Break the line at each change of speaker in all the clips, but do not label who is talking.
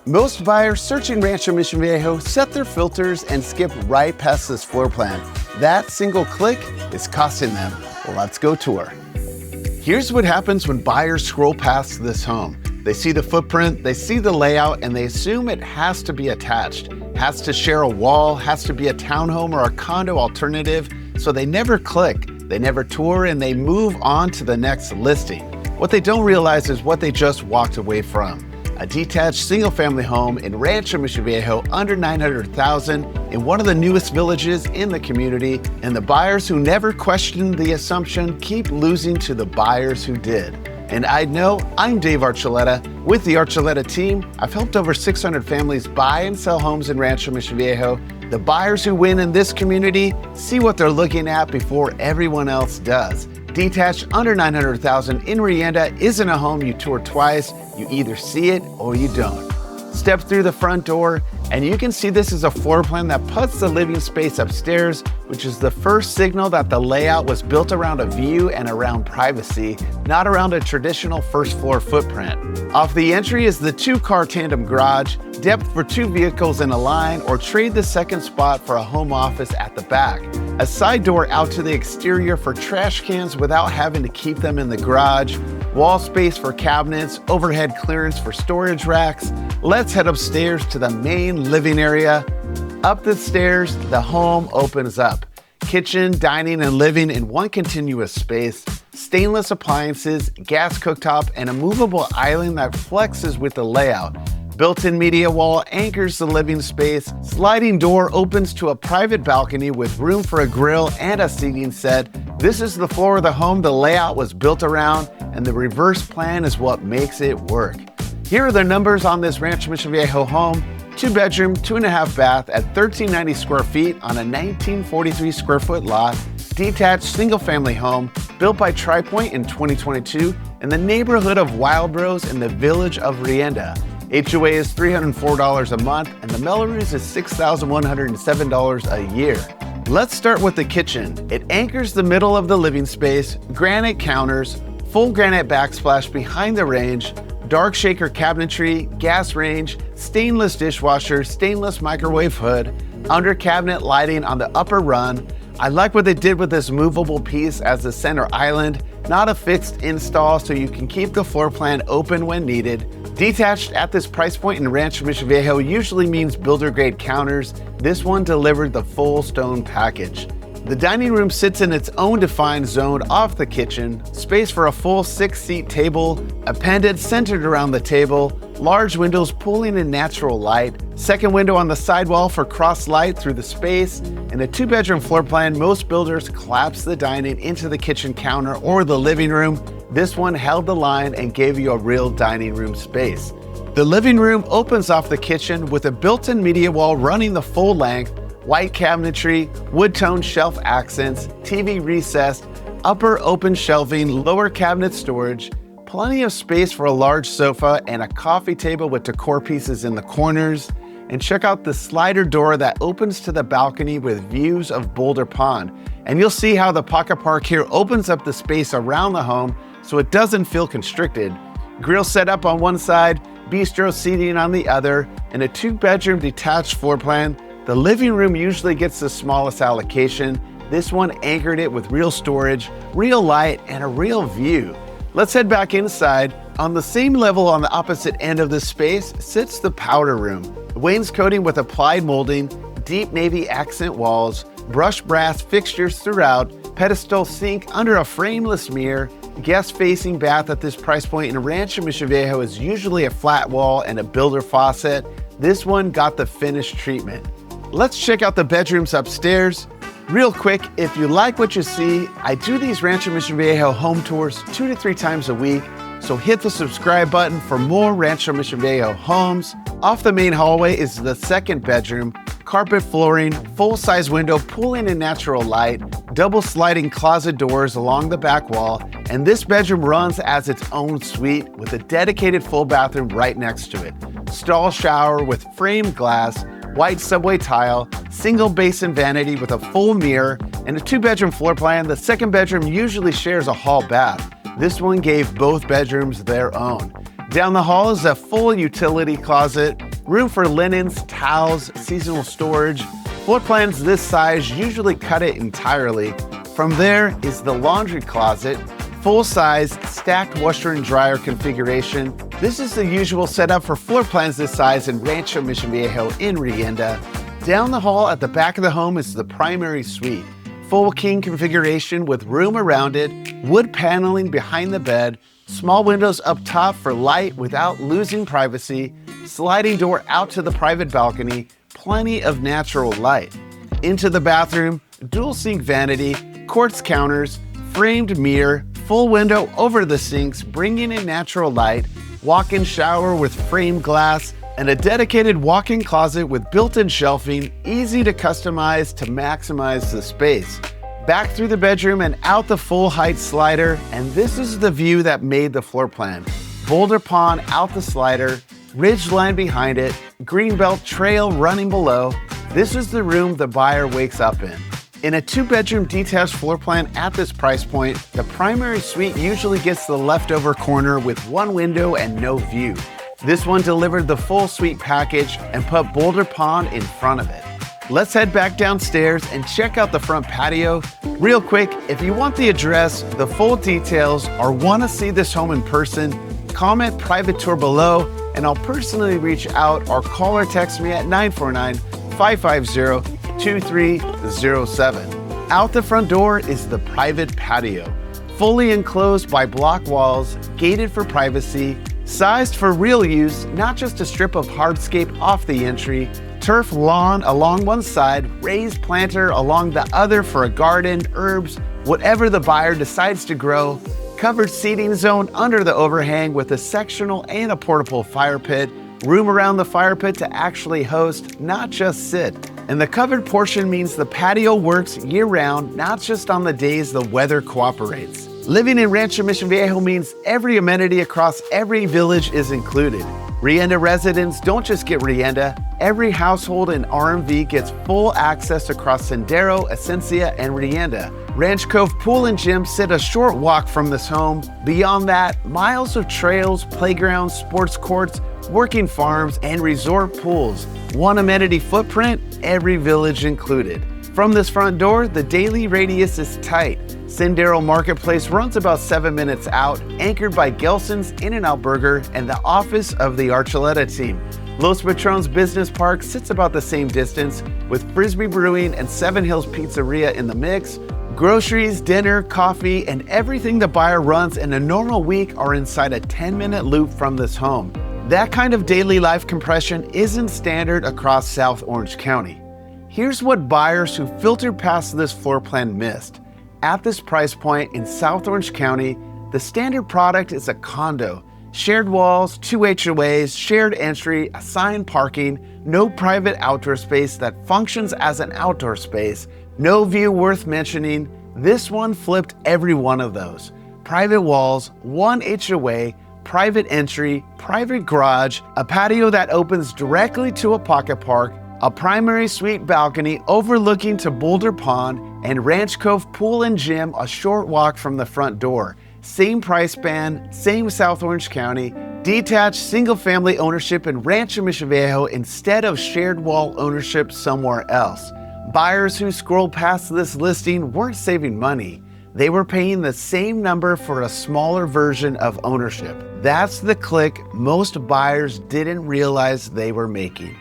Most buyers searching Rancho Mission Viejo set their filters and skip right past this floor plan. That single click is costing them. Let's go tour. Here's what happens when buyers scroll past this home. They see the footprint, they see the layout, and they assume it has to be attached, has to share a wall, has to be a townhome or a condo alternative, so they never click, they never tour, and they move on to the next listing. What they don't realize is what they just walked away from. A detached single-family home in Rancho Mission Viejo under $900,000 in one of the newest villages in the community, and the buyers who never questioned the assumption keep losing to the buyers who did. And I know I'm Dave Archuletta. With the Archuletta team, I've helped over 600 families buy and sell homes in Rancho Mission Viejo. The buyers who win in this community see what they're looking at before everyone else does. Detached under $900,000 in Rienda isn't a home you tour twice. You either see it or you don't. Step through the front door and you can see this is a floor plan that puts the living space upstairs, which is the first signal that the layout was built around a view and around privacy, not around a traditional first floor footprint. Off the entry is the 2-car tandem garage, depth for 2 vehicles in a line, or trade the second spot for a home office at the back. A side door out to the exterior for trash cans without having to keep them in the garage, wall space for cabinets, overhead clearance for storage racks. Let's head upstairs to the main living area. Up the stairs, the home opens up. Kitchen, dining, and living in one continuous space. Stainless appliances, gas cooktop, and a movable island that flexes with the layout. Built-in media wall anchors the living space. Sliding door opens to a private balcony with room for a grill and a seating set. This is the floor of the home the layout was built around, and the reverse plan is what makes it work. Here are the numbers on this Rancho Mission Viejo home. 2-bedroom, 2.5 bath at 1,390 square feet on a 1943 square foot lot. Detached single-family home built by Tri Pointe in 2022 in the neighborhood of Wildrose in the village of Rienda. HOA is $304 a month and the Melrose is $6,107 a year. Let's start with the kitchen. It anchors the middle of the living space, granite counters, full granite backsplash behind the range, dark shaker cabinetry, gas range, stainless dishwasher, stainless microwave hood, under cabinet lighting on the upper run. I like what they did with this movable piece as the center island, not a fixed install so you can keep the floor plan open when needed. Detached at this price point in Rancho Mission Viejo usually means builder grade counters. This one delivered the full stone package. The dining room sits in its own defined zone off the kitchen, space for a full 6-seat table, appended centered around the table, large windows pulling in natural light, second window on the sidewall for cross light through the space. In a 2-bedroom floor plan, most builders collapse the dining into the kitchen counter or the living room. This one held the line and gave you a real dining room space. The living room opens off the kitchen with a built-in media wall running the full length, white cabinetry, wood-tone shelf accents, TV recessed, upper open shelving, lower cabinet storage, plenty of space for a large sofa and a coffee table with decor pieces in the corners. And check out the slider door that opens to the balcony with views of Boulder Pond. And you'll see how the pocket park here opens up the space around the home so it doesn't feel constricted. Grill set up on one side, bistro seating on the other. In a 2-bedroom detached floor plan, the living room usually gets the smallest allocation. This one anchored it with real storage, real light, and a real view. Let's head back inside. On the same level on the opposite end of the space sits the powder room. Wainscoting with applied molding, deep navy accent walls, brushed brass fixtures throughout, pedestal sink under a frameless mirror. Guest-facing bath at this price point in Rancho Mission Viejo is usually a flat wall and a builder faucet. This one got the finished treatment. Let's check out the bedrooms upstairs. Real quick, if you like what you see, I do these Rancho Mission Viejo home tours 2 to 3 times a week, so hit the subscribe button for more Rancho Mission Viejo homes. Off the main hallway is the 2nd bedroom, carpet flooring, full-size window pulling in natural light, double sliding closet doors along the back wall, and this bedroom runs as its own suite with a dedicated full bathroom right next to it. Stall shower with framed glass, white subway tile, single basin vanity with a full mirror, and a 2-bedroom floor plan. The 2nd bedroom usually shares a hall bath. This one gave both bedrooms their own. Down the hall is a full utility closet, room for linens, towels, seasonal storage. Floor plans this size usually cut it entirely. From there is the laundry closet, full-size stacked washer and dryer configuration. This is the usual setup for floor plans this size in Rancho Mission Viejo in Rienda. Down the hall at the back of the home is the primary suite. Full king configuration with room around it, wood paneling behind the bed, small windows up top for light without losing privacy, sliding door out to the private balcony, plenty of natural light. Into the bathroom, dual sink vanity, quartz counters, framed mirror, full window over the sinks, bringing in natural light, walk-in shower with framed glass, and a dedicated walk-in closet with built-in shelving, easy to customize to maximize the space. Back through the bedroom and out the full height slider, and this is the view that made the floor plan. Boulder Pond out the slider, ridge line behind it, greenbelt trail running below. This is the room the buyer wakes up in. In a 2-bedroom detached floor plan at this price point, the primary suite usually gets the leftover corner with one window and no view. This one delivered the full suite package and put Boulder Pond in front of it. Let's head back downstairs and check out the front patio. Real quick, if you want the address, the full details, or want to see this home in person, comment private tour below and I'll personally reach out or call or text me at 949-550-2307. Out the front door is the private patio. Fully enclosed by block walls, gated for privacy, sized for real use, not just a strip of hardscape off the entry, turf lawn along one side, raised planter along the other for a garden, herbs, whatever the buyer decides to grow, covered seating zone under the overhang with a sectional and a portable fire pit, room around the fire pit to actually host, not just sit. And the covered portion means the patio works year-round, not just on the days the weather cooperates. Living in Rancho Mission Viejo means every amenity across every village is included. Rienda residents don't just get Rienda, every household in RMV gets full access across Sendero, Esencia, and Rienda. Ranch Cove Pool and Gym sit a short walk from this home. Beyond that, miles of trails, playgrounds, sports courts, working farms, and resort pools. One amenity footprint, every village included. From this front door, the daily radius is tight. Sendero Marketplace runs about 7 minutes out, anchored by Gelson's In-N-Out Burger and the office of the Archuletta team. Los Patrons Business Park sits about the same distance, with Frisbee Brewing and Seven Hills Pizzeria in the mix. Groceries, dinner, coffee, and everything the buyer runs in a normal week are inside a 10-minute loop from this home. That kind of daily life compression isn't standard across South Orange County. Here's what buyers who filtered past this floor plan missed. At this price point in South Orange County, the standard product is a condo. Shared walls, 2 HOAs, shared entry, assigned parking, no private outdoor space that functions as an outdoor space, no view worth mentioning. This one flipped every one of those. Private walls, 1 HOA, private entry, private garage, a patio that opens directly to a pocket park, a primary suite balcony overlooking to Boulder Pond, and Ranch Cove Pool and Gym a short walk from the front door. Same price band, same South Orange County, detached single-family ownership in Rancho Mission Viejo instead of shared wall ownership somewhere else. Buyers who scrolled past this listing weren't saving money. They were paying the same number for a smaller version of ownership. That's the click most buyers didn't realize they were making.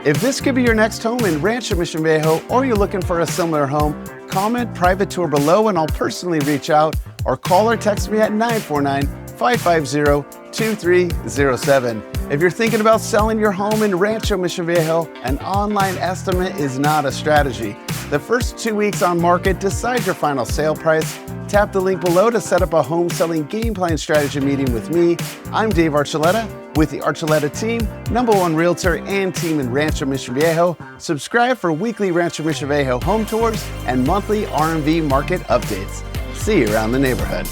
If this could be your next home in Rancho Mission Viejo, or you're looking for a similar home, comment private tour below and I'll personally reach out, or call or text me at 949-550-2307. If you're thinking about selling your home in Rancho Mission Viejo, an online estimate is not a strategy. The first 2 weeks on market decide your final sale price. Tap the link below to set up a home selling game plan strategy meeting with me. I'm Dave Archuletta with the Archuletta team, #1 realtor and team in Rancho Mission Viejo. Subscribe for weekly Rancho Mission Viejo home tours and monthly RMV market updates. See you around the neighborhood.